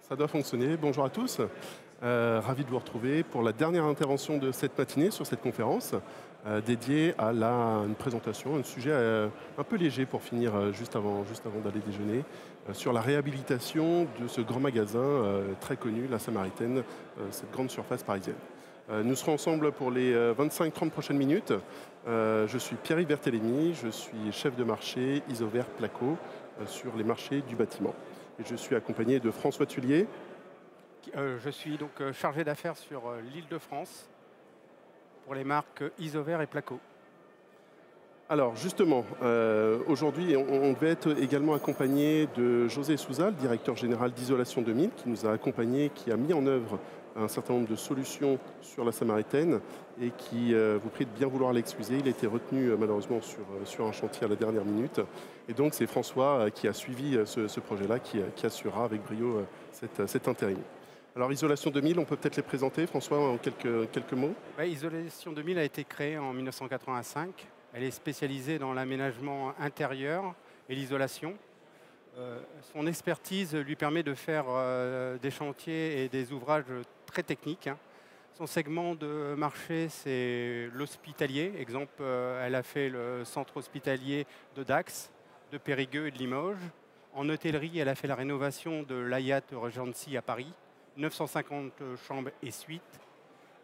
Ça doit fonctionner. Bonjour à tous. Ravi de vous retrouver pour la dernière intervention de cette matinée sur cette conférence dédiée à une présentation, un sujet un peu léger pour finir juste avant d'aller déjeuner, sur la réhabilitation de ce grand magasin très connu, la Samaritaine, cette grande surface parisienne. Nous serons ensemble pour les 25-30 prochaines minutes. Je suis Pierre-Yves Berthélémy, je suis chef de marché Isover Placo sur les marchés du bâtiment. Et je suis accompagné de François Tullier. Je suis donc chargé d'affaires sur l'Île-de-France pour les marques Isover et Placo. Alors justement, aujourd'hui, on devait être également accompagné de José Souza, le directeur général d'Isolation 2000, qui nous a accompagnés, qui a mis en œuvre un certain nombre de solutions sur la Samaritaine et qui vous prie de bien vouloir l'excuser. Il a été retenu malheureusement sur un chantier à la dernière minute. Et donc c'est François qui a suivi ce projet-là, qui assurera avec brio cet intérim. Alors Isolation 2000, on peut peut-être les présenter, François, en quelques mots. Ouais, Isolation 2000 a été créée en 1985. Elle est spécialisée dans l'aménagement intérieur et l'isolation. Son expertise lui permet de faire des chantiers et des ouvrages très techniques. Son segment de marché, c'est l'hospitalier. Exemple, elle a fait le centre hospitalier de Dax, de Périgueux et de Limoges. En hôtellerie, elle a fait la rénovation de l'Hyatt Regency à Paris, 950 chambres et suites.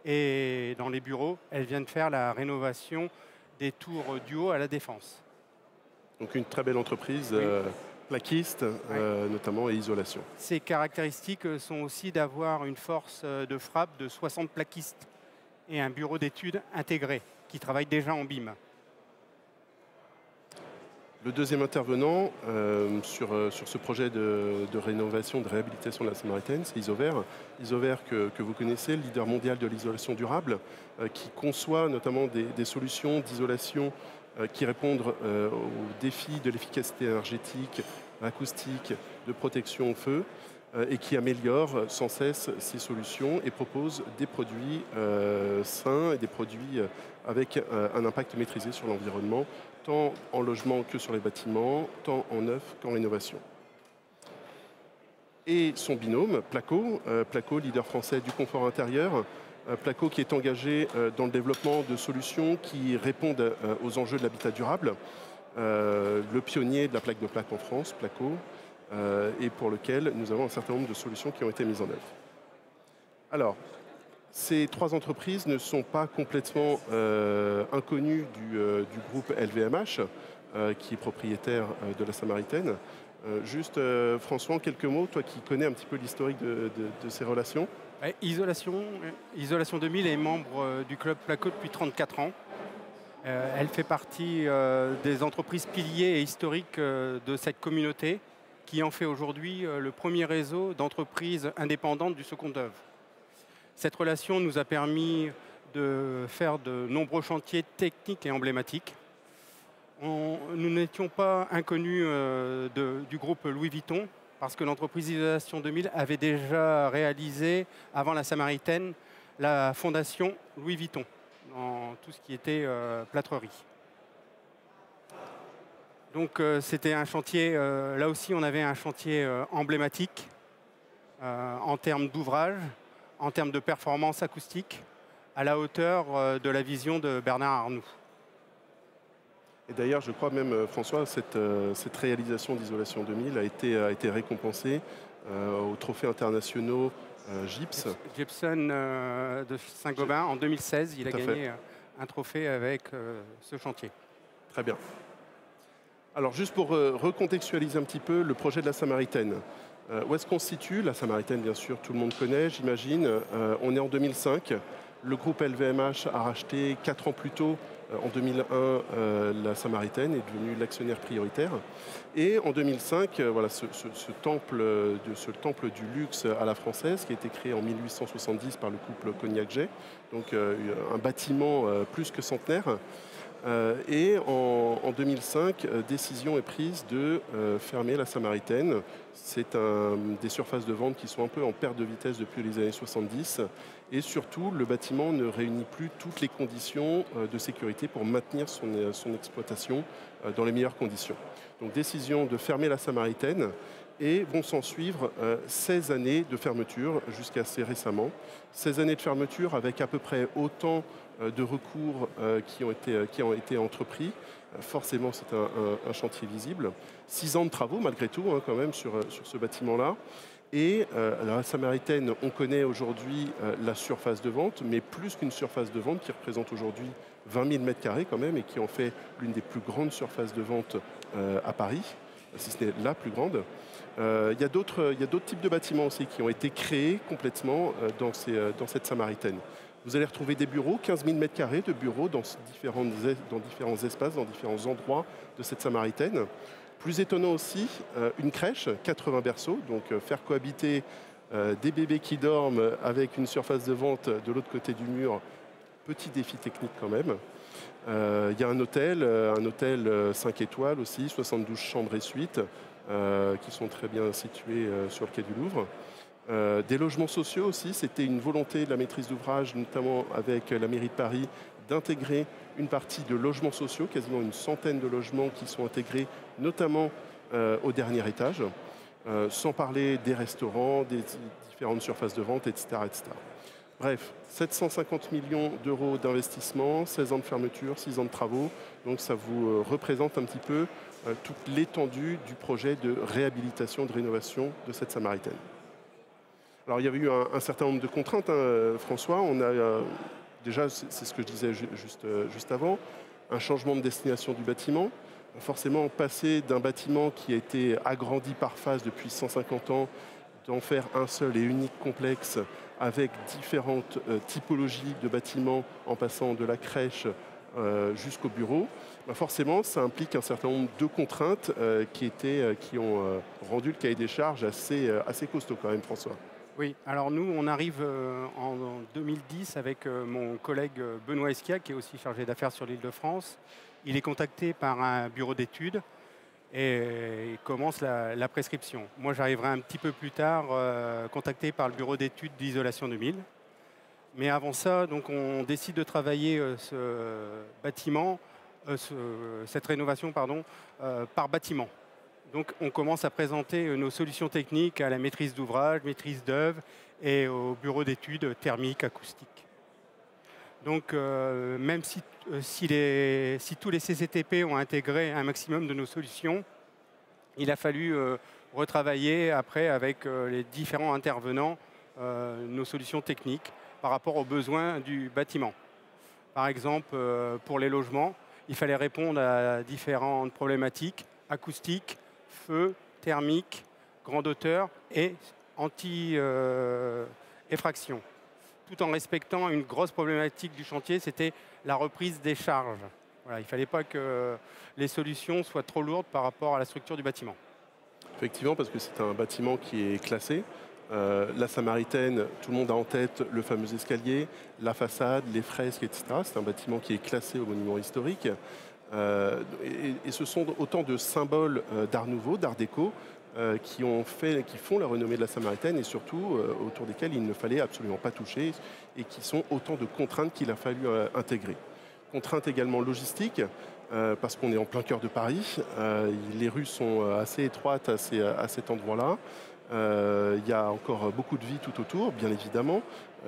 Et dans les bureaux, elle vient de faire la rénovation des tours Duo à la Défense. Donc une très belle entreprise, Oui. Plaquiste, notamment, et isolation. Ses caractéristiques sont aussi d'avoir une force de frappe de 60 plaquistes et un bureau d'études intégré qui travaille déjà en BIM. Le deuxième intervenant sur ce projet de rénovation, de réhabilitation de la Samaritaine, c'est Isover. Isover que vous connaissez, le leader mondial de l'isolation durable, qui conçoit notamment des solutions d'isolation qui répondent aux défis de l'efficacité énergétique, acoustique, de protection au feu, et qui améliore sans cesse ces solutions et propose des produits sains et des produits avec un impact maîtrisé sur l'environnement, tant en logement que sur les bâtiments, tant en neuf qu'en rénovation. Et son binôme, Placo, Placo, leader français du confort intérieur, Placo qui est engagé dans le développement de solutions qui répondent aux enjeux de l'habitat durable, le pionnier de la plaque de plaque en France, Placo, et pour lequel nous avons un certain nombre de solutions qui ont été mises en œuvre. Alors, ces trois entreprises ne sont pas complètement inconnues du groupe LVMH, qui est propriétaire de la Samaritaine. François, en quelques mots, toi qui connais un petit peu l'historique de ces relations. Ouais, Isolation 2000 est membre du club Placo depuis 34 ans. Elle fait partie des entreprises piliers et historiques de cette communauté qui en fait aujourd'hui le premier réseau d'entreprises indépendantes du second œuvre. Cette relation nous a permis de faire de nombreux chantiers techniques et emblématiques. Nous n'étions pas inconnus du groupe Louis Vuitton parce que l'entreprise Isolation 2000 avait déjà réalisé, avant la Samaritaine, la fondation Louis Vuitton dans tout ce qui était plâtrerie. Donc c'était un chantier, là aussi on avait un chantier emblématique en termes d'ouvrage, en termes de performance acoustique, à la hauteur de la vision de Bernard Arnoux. Et d'ailleurs, je crois même, François, cette réalisation d'Isolation 2000 a été récompensée aux trophées internationaux GIPS. Gibson de Saint-Gobain, en 2016, il a gagné un trophée avec ce chantier. Très bien. Alors, juste pour recontextualiser un petit peu le projet de la Samaritaine. Où est-ce qu'on se situe? La Samaritaine, bien sûr, tout le monde connaît, j'imagine. On est en 2005. Le groupe LVMH a racheté 4 ans plus tôt, en 2001, la Samaritaine est devenue l'actionnaire prioritaire. Et en 2005, voilà, ce temple du luxe à la française, qui a été créé en 1870 par le couple Cognac-Jay, donc un bâtiment plus que centenaire. Et en 2005, décision est prise de fermer la Samaritaine. C'est des surfaces de vente qui sont un peu en perte de vitesse depuis les années 70. Et surtout, le bâtiment ne réunit plus toutes les conditions de sécurité pour maintenir son exploitation dans les meilleures conditions. Donc décision de fermer la Samaritaine et vont s'en suivre 16 années de fermeture jusqu'à assez récemment. 16 années de fermeture avec à peu près autant de recours qui ont été entrepris. Forcément, c'est un chantier visible. 6 ans de travaux, malgré tout, hein, quand même, sur ce bâtiment-là. Et la Samaritaine, on connaît aujourd'hui la surface de vente, mais plus qu'une surface de vente qui représente aujourd'hui 20 000 mètres carrés quand même, et qui en fait l'une des plus grandes surfaces de vente à Paris, si ce n'est la plus grande. Il y a d'autres types de bâtiments aussi qui ont été créés complètement dans cette Samaritaine. Vous allez retrouver des bureaux, 15 000 mètres carrés de bureaux dans différents espaces, dans différents endroits de cette Samaritaine. Plus étonnant aussi, une crèche, 80 berceaux, donc faire cohabiter des bébés qui dorment avec une surface de vente de l'autre côté du mur, petit défi technique quand même. Il y a un hôtel 5 étoiles aussi, 72 chambres et suites, qui sont très bien situées sur le quai du Louvre. Des logements sociaux aussi, c'était une volonté de la maîtrise d'ouvrage, notamment avec la mairie de Paris, d'intégrer une partie de logements sociaux, quasiment une centaine de logements qui sont intégrés, notamment au dernier étage, sans parler des restaurants, des différentes surfaces de vente, etc. etc. Bref, 750 millions d'euros d'investissement, 16 ans de fermeture, 6 ans de travaux, donc ça vous représente un petit peu toute l'étendue du projet de réhabilitation, de rénovation de cette Samaritaine. Alors il y avait eu un certain nombre de contraintes, hein, François. On a déjà, c'est ce que je disais juste avant, un changement de destination du bâtiment. Forcément, passer d'un bâtiment qui a été agrandi par phase depuis 150 ans, d'en faire un seul et unique complexe avec différentes typologies de bâtiments en passant de la crèche jusqu'au bureau, forcément, ça implique un certain nombre de contraintes qui ont rendu le cahier des charges assez costaud quand même, François. Oui, alors nous, on arrive en 2010 avec mon collègue Benoît Esquia, qui est aussi chargé d'affaires sur l'Île-de-France. Il est contacté par un bureau d'études et il commence la prescription. Moi, j'arriverai un petit peu plus tard, contacté par le bureau d'études d'Isolation 2000. Mais avant ça, donc, on décide de travailler ce bâtiment, cette rénovation, pardon, par bâtiment. Donc on commence à présenter nos solutions techniques à la maîtrise d'ouvrage, maîtrise d'œuvre et au bureau d'études thermiques, acoustiques. Donc même si tous les CCTP ont intégré un maximum de nos solutions, il a fallu retravailler après avec les différents intervenants nos solutions techniques par rapport aux besoins du bâtiment. Par exemple, pour les logements, il fallait répondre à différentes problématiques acoustiques, feu, thermique, grande hauteur et anti-effraction. Tout en respectant une grosse problématique du chantier, c'était la reprise des charges. Voilà, il ne fallait pas que les solutions soient trop lourdes par rapport à la structure du bâtiment. Effectivement, parce que c'est un bâtiment qui est classé. La Samaritaine, tout le monde a en tête le fameux escalier, la façade, les fresques, etc. C'est un bâtiment qui est classé au monument historique. Et ce sont autant de symboles d'art nouveau, d'art déco, qui font la renommée de la Samaritaine et surtout autour desquels il ne fallait absolument pas toucher et qui sont autant de contraintes qu'il a fallu intégrer. Contraintes également logistiques, parce qu'on est en plein cœur de Paris. Les rues sont assez étroites à cet endroit-là. Il y a encore beaucoup de vie tout autour, bien évidemment.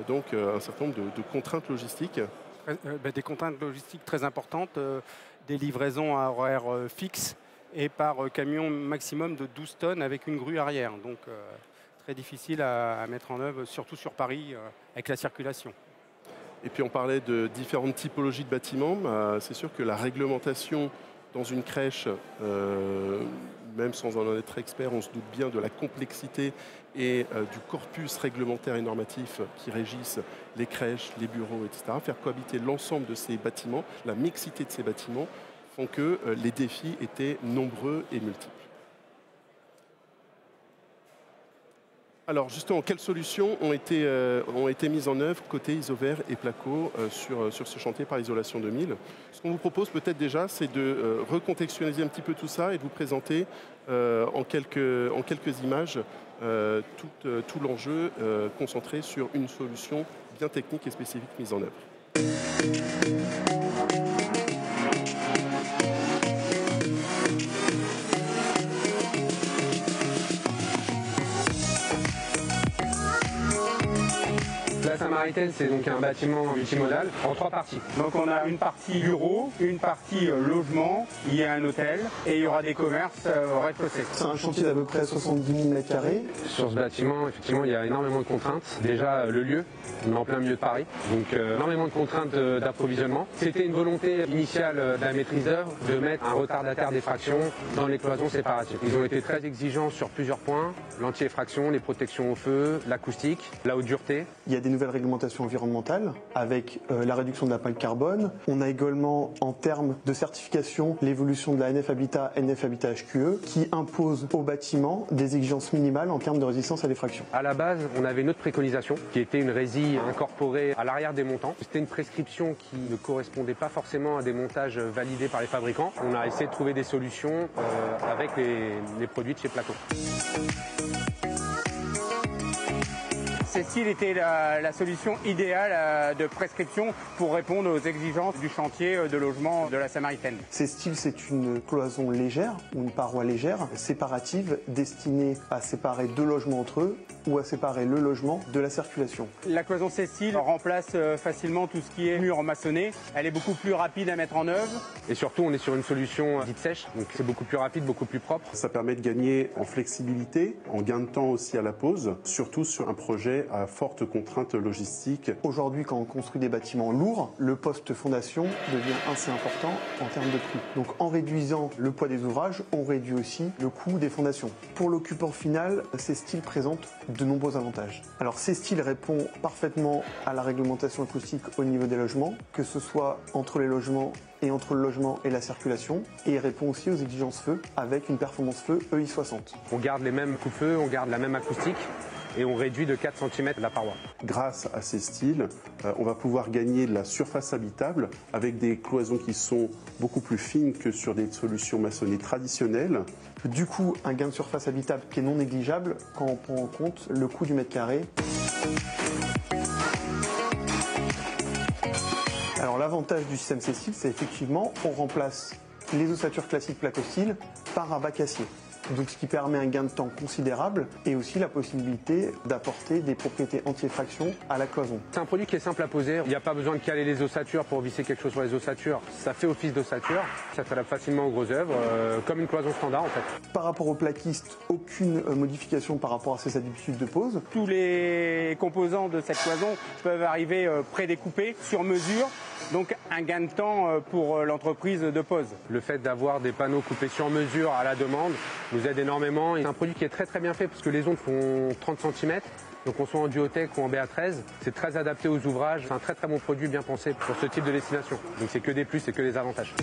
Donc un certain nombre de contraintes logistiques. Des contraintes logistiques très importantes, des livraisons à horaire fixe et par camion maximum de 12 tonnes avec une grue arrière. Donc très difficile à mettre en œuvre, surtout sur Paris, avec la circulation. Et puis on parlait de différentes typologies de bâtiments. C'est sûr que la réglementation dans une crèche, même sans en être expert, on se doute bien de la complexité et du corpus réglementaire et normatif qui régissent les crèches, les bureaux, etc. Faire cohabiter l'ensemble de ces bâtiments, la mixité de ces bâtiments, font que les défis étaient nombreux et multiples. Alors justement, quelles solutions ont été mises en œuvre côté Isover et Placo sur ce chantier par Isolation 2000? Ce qu'on vous propose peut-être déjà, c'est de recontextualiser un petit peu tout ça et de vous présenter en quelques images tout l'enjeu concentré sur une solution bien technique et spécifique mise en œuvre. Samaritaine, c'est donc un bâtiment multimodal en 3 parties. Donc on a une partie bureau, une partie logement, il y a un hôtel et il y aura des commerces au rez-de-chaussée. C'est un chantier d'à peu près 70 000 m². Sur ce bâtiment, effectivement, il y a énormément de contraintes. Déjà, le lieu, on est en plein milieu de Paris, donc énormément de contraintes d'approvisionnement. C'était une volonté initiale d'un maîtriseur de mettre un retardataire d'effraction dans les cloisons séparatives. Ils ont été très exigeants sur plusieurs points, l'anti-effraction, les protections au feu, l'acoustique, la haute dureté. Il y a des nouvelles réglementations environnementales avec la réduction de la l'empreinte carbone. On a également en termes de certification l'évolution de la NF Habitat HQE qui impose aux bâtiments des exigences minimales en termes de résistance à l'effraction. À la base, on avait une autre préconisation qui était une résille incorporée à l'arrière des montants. C'était une prescription qui ne correspondait pas forcément à des montages validés par les fabricants. On a essayé de trouver des solutions avec les produits de chez Placo. Cécile était la solution idéale de prescription pour répondre aux exigences du chantier de logement de la Samaritaine. Cécile, c'est une cloison légère ou une paroi légère, séparative, destinée à séparer deux logements entre eux ou à séparer le logement de la circulation. La cloison Cécile remplace facilement tout ce qui est mur maçonné. Elle est beaucoup plus rapide à mettre en œuvre. Et surtout, on est sur une solution dite sèche, donc c'est beaucoup plus rapide, beaucoup plus propre. Ça permet de gagner en flexibilité, en gain de temps aussi à la pose, surtout sur un projet à forte contrainte logistique. Aujourd'hui, quand on construit des bâtiments lourds, le poste fondation devient assez important en termes de prix. Donc en réduisant le poids des ouvrages, on réduit aussi le coût des fondations. Pour l'occupant final, Cestyle présente de nombreux avantages. Alors Cestyle répond parfaitement à la réglementation acoustique au niveau des logements, que ce soit entre les logements et entre le logement et la circulation, et répond aussi aux exigences feu avec une performance feu EI60. On garde les mêmes coups-feu, on garde la même acoustique et on réduit de 4 cm la paroi. Grâce à ces styles, on va pouvoir gagner de la surface habitable avec des cloisons qui sont beaucoup plus fines que sur des solutions maçonnées traditionnelles. Du coup, un gain de surface habitable qui est non négligeable quand on prend en compte le coût du mètre carré. Alors l'avantage du système Cestyle, c'est effectivement on remplace les ossatures classiques Placo-Style par un bac acier. Donc ce qui permet un gain de temps considérable et aussi la possibilité d'apporter des propriétés anti-effraction à la cloison. C'est un produit qui est simple à poser, il n'y a pas besoin de caler les ossatures pour visser quelque chose sur les ossatures, ça fait office d'ossature, ça s'adapte facilement aux grosses œuvres, comme une cloison standard en fait. Par rapport aux plaquistes, aucune modification par rapport à ses habitudes de pose. Tous les composants de cette cloison peuvent arriver prédécoupés sur mesure. Donc un gain de temps pour l'entreprise de pose. Le fait d'avoir des panneaux coupés sur mesure à la demande nous aide énormément. C'est un produit qui est très bien fait parce que les ondes font 30 cm. Donc on soit en Duotech ou en BA13, c'est très adapté aux ouvrages. C'est un très bon produit bien pensé pour ce type de destination. Donc c'est que des plus et que des avantages.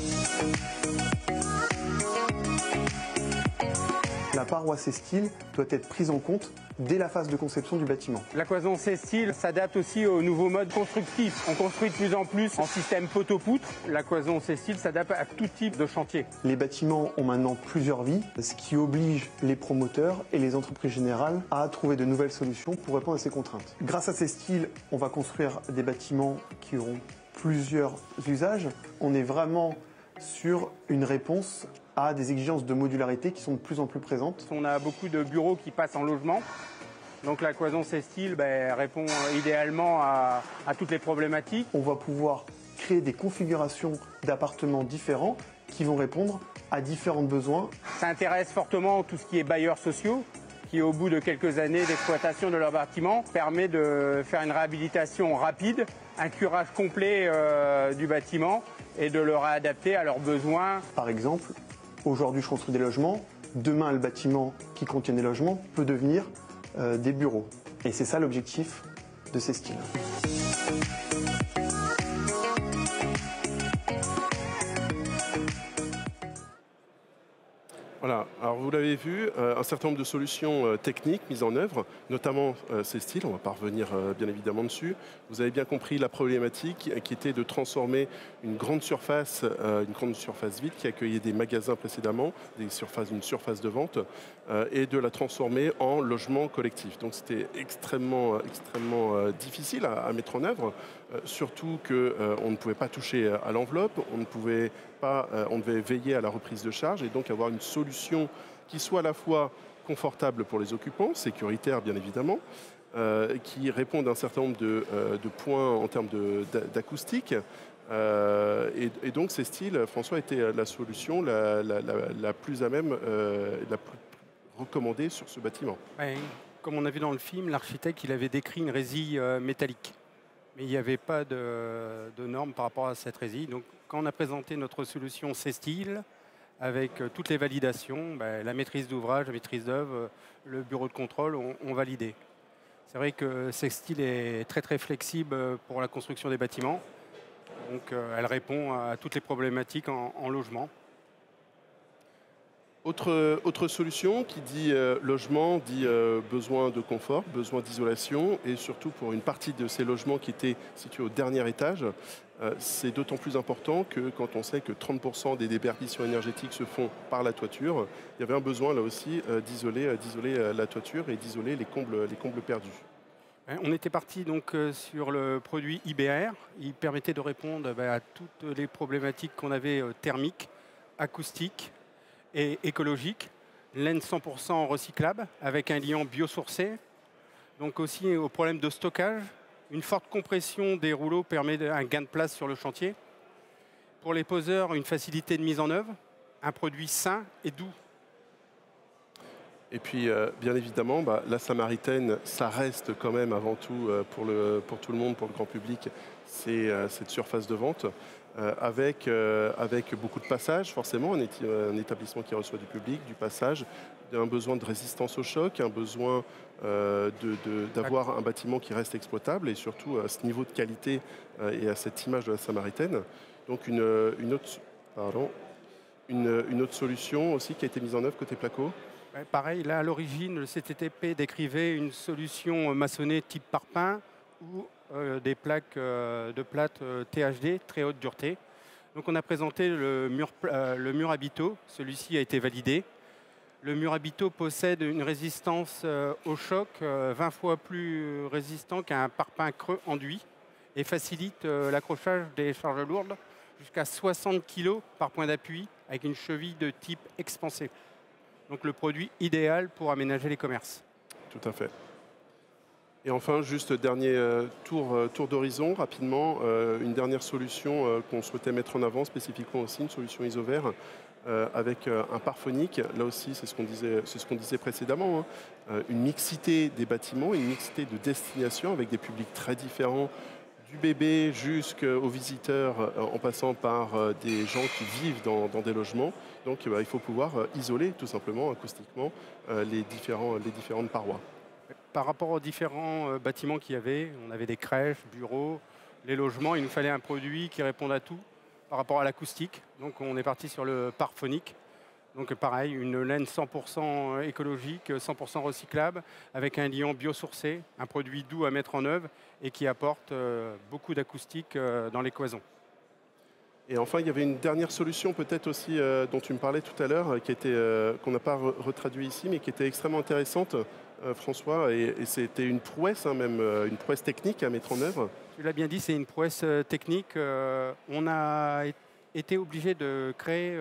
La paroi Cestyle doit être prise en compte dès la phase de conception du bâtiment. La cloison Cestyle s'adapte aussi aux nouveaux modes constructifs. On construit de plus en plus en système poteau-poutre. La cloison Cestyle s'adapte à tout type de chantier. Les bâtiments ont maintenant plusieurs vies, ce qui oblige les promoteurs et les entreprises générales à trouver de nouvelles solutions pour répondre à ces contraintes. Grâce à Cestyle, on va construire des bâtiments qui auront plusieurs usages. On est vraiment sur une réponse à des exigences de modularité qui sont de plus en plus présentes. On a beaucoup de bureaux qui passent en logement. Donc la cloison Cestyle répond idéalement à toutes les problématiques. On va pouvoir créer des configurations d'appartements différents qui vont répondre à différents besoins. Ça intéresse fortement tout ce qui est bailleurs sociaux, qui au bout de quelques années d'exploitation de leur bâtiment permet de faire une réhabilitation rapide, un curage complet du bâtiment et de le réadapter à leurs besoins. Par exemple, aujourd'hui je construis des logements, demain le bâtiment qui contient des logements peut devenir des bureaux. Et c'est ça l'objectif de ces styles. Voilà, alors vous l'avez vu, un certain nombre de solutions techniques mises en œuvre, notamment ces styles, on va pas revenir bien évidemment dessus. Vous avez bien compris la problématique qui était de transformer une grande surface vide qui accueillait des magasins précédemment, une surface de vente, et de la transformer en logement collectif. Donc c'était extrêmement difficile à mettre en œuvre, surtout qu'on ne pouvait pas toucher à l'enveloppe, on devait veiller à la reprise de charge et donc avoir une solution qui soit à la fois confortable pour les occupants, sécuritaire bien évidemment, qui répondent à un certain nombre de points en termes d'acoustique. Et donc ces styles, François, étaient la solution la plus à même, la plus recommandée sur ce bâtiment. Ouais, comme on a vu dans le film, l'architecte il avait décrit une résille métallique. Mais il n'y avait pas de normes par rapport à cette résille. Donc quand on a présenté notre solution C-Style, avec toutes les validations, la maîtrise d'ouvrage, la maîtrise d'œuvre, le bureau de contrôle ont validé. C'est vrai que C-Style est très très flexible pour la construction des bâtiments. Donc elle répond à toutes les problématiques en logement. Autre solution qui dit logement, dit besoin de confort, besoin d'isolation, et surtout pour une partie de ces logements qui étaient situés au dernier étage, c'est d'autant plus important que quand on sait que 30% des déperditions énergétiques se font par la toiture, il y avait un besoin là aussi d'isoler la toiture et d'isoler les combles perdus. On était parti donc sur le produit IBR. Il permettait de répondre à toutes les problématiques qu'on avait thermiques, acoustiques et écologique, laine 100% recyclable avec un liant biosourcé. Donc aussi au problème de stockage, une forte compression des rouleaux permet un gain de place sur le chantier. Pour les poseurs, une facilité de mise en œuvre, un produit sain et doux. Et puis, bien évidemment, la Samaritaine, ça reste quand même avant tout pour tout le monde, pour le grand public, c'est cette surface de vente. Avec beaucoup de passages, forcément, un établissement qui reçoit du public, du passage, un besoin de résistance au choc, un besoin d'avoir un bâtiment qui reste exploitable et surtout à ce niveau de qualité et à cette image de la Samaritaine. Donc une autre solution aussi qui a été mise en œuvre côté Placo. Ouais, pareil, là à l'origine, le CTTP décrivait une solution maçonnée type parpaing ou des plaques de plate THD, très haute dureté. Donc on a présenté le mur Habito, celui-ci a été validé. Le mur Habito possède une résistance au choc 20 fois plus résistant qu'un parpaing creux enduit et facilite l'accrochage des charges lourdes jusqu'à 60 kg par point d'appui avec une cheville de type expansé. Donc le produit idéal pour aménager les commerces. Tout à fait. Et enfin, juste dernier tour d'horizon, rapidement, une dernière solution qu'on souhaitait mettre en avant, spécifiquement aussi, une solution isovert avec un parphonique. Là aussi, c'est ce qu'on disait précédemment, hein, une mixité des bâtiments, une mixité de destination avec des publics très différents, du bébé jusqu'aux visiteurs, en passant par des gens qui vivent dans des logements. Donc il faut pouvoir isoler tout simplement, acoustiquement, les différentes parois. Par rapport aux différents bâtiments qu'il y avait, on avait des crèches, bureaux, les logements, il nous fallait un produit qui réponde à tout par rapport à l'acoustique. Donc on est parti sur le parphonique. Donc pareil, une laine 100% écologique, 100% recyclable, avec un liant biosourcé, un produit doux à mettre en œuvre et qui apporte beaucoup d'acoustique dans les cloisons. Et enfin, il y avait une dernière solution peut-être aussi dont tu me parlais tout à l'heure, qu'on n'a pas retraduit ici, mais qui était extrêmement intéressante, François, et c'était une prouesse, hein, même une prouesse technique à mettre en œuvre. Tu l'as bien dit, c'est une prouesse technique. On a été obligé de créer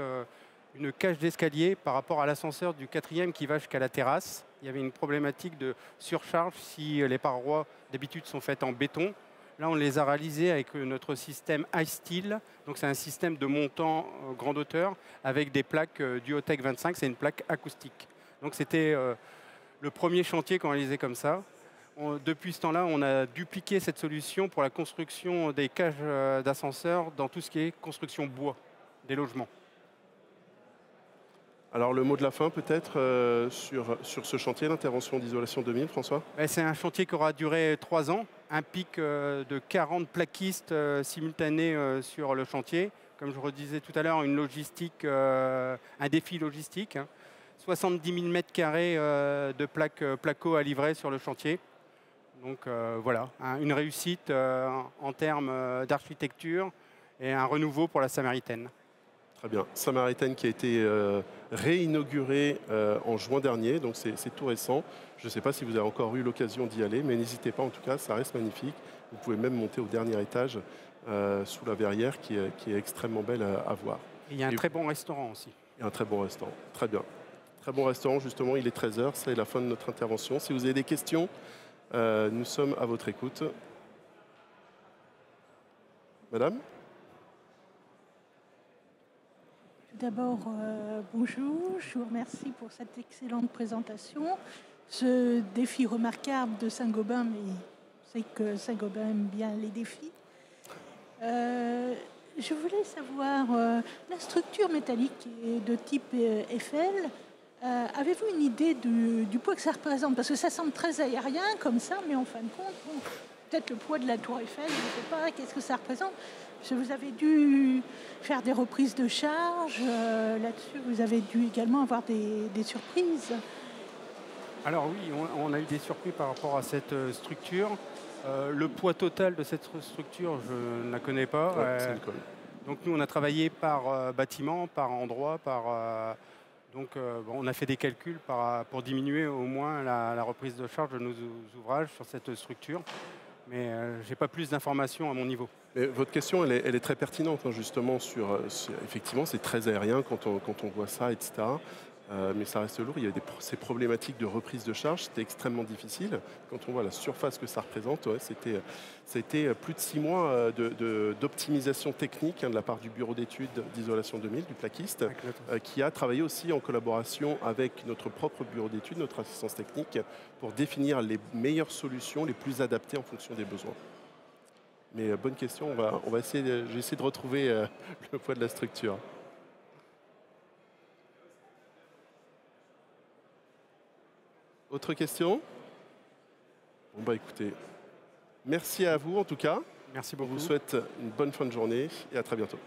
une cage d'escalier par rapport à l'ascenseur du 4e qui va jusqu'à la terrasse. Il y avait une problématique de surcharge si les parois d'habitude sont faites en béton. Là, on les a réalisées avec notre système iSteel. Donc, c'est un système de montant grande hauteur avec des plaques Duotech 25. C'est une plaque acoustique. Donc, c'était le premier chantier qu'on réalisait comme ça. Depuis ce temps-là, on a dupliqué cette solution pour la construction des cages d'ascenseurs dans tout ce qui est construction bois, des logements. Alors le mot de la fin peut-être sur ce chantier, l'intervention d'isolation 2000, François? C'est un chantier qui aura duré 3 ans, un pic de 40 plaquistes simultanés sur le chantier. Comme je redisais tout à l'heure, une logistique, un défi logistique. 70 000 m² de plaques placo à livrer sur le chantier. Donc voilà, une réussite en termes d'architecture et un renouveau pour la Samaritaine. Très bien. Samaritaine qui a été réinaugurée en juin dernier, donc c'est tout récent. Je ne sais pas si vous avez encore eu l'occasion d'y aller, mais n'hésitez pas, en tout cas, ça reste magnifique. Vous pouvez même monter au dernier étage sous la verrière qui est extrêmement belle à voir. Et il y a un très bon restaurant aussi. Et un très bon restaurant, très bien. Très bon restaurant, justement, il est 13 h, c'est la fin de notre intervention. Si vous avez des questions, Nous sommes à votre écoute. Madame? Tout d'abord, bonjour, je vous remercie pour cette excellente présentation. Ce défi remarquable de Saint-Gobain, mais c'est que Saint-Gobain aime bien les défis. Je voulais savoir, la structure métallique est de type Eiffel. Avez-vous une idée du poids que ça représente? Parce que ça semble très aérien comme ça, mais en fin de compte, bon, peut-être le poids de la tour Eiffel, je ne sais pas, qu'est-ce que ça représente? Parce que vous avez dû faire des reprises de charge, là-dessus vous avez dû également avoir des surprises. Alors oui, on a eu des surprises par rapport à cette structure. Le poids total de cette structure, je ne la connais pas. C'est le col. Donc nous, on a travaillé par bâtiment, par endroit, donc on a fait des calculs pour diminuer au moins la reprise de charge de nos ouvrages sur cette structure. Mais je n'ai pas plus d'informations à mon niveau. Mais votre question, elle est très pertinente, hein, justement, effectivement, c'est très aérien quand on voit ça, etc. Mais ça reste lourd. Il y a ces problématiques de reprise de charge. C'était extrêmement difficile. Quand on voit la surface que ça représente, ouais, c'était plus de 6 mois d'optimisation technique, hein, de la part du bureau d'études d'Isolation 2000, du plaquiste, qui a travaillé aussi en collaboration avec notre propre bureau d'études, notre assistance technique, pour définir les meilleures solutions, les plus adaptées en fonction des besoins. Mais bonne question. On va essayer. Je vais essayer de retrouver le poids de la structure. Autre question? Bon bah écoutez, merci à vous en tout cas. Merci beaucoup. On vous souhaite une bonne fin de journée et à très bientôt.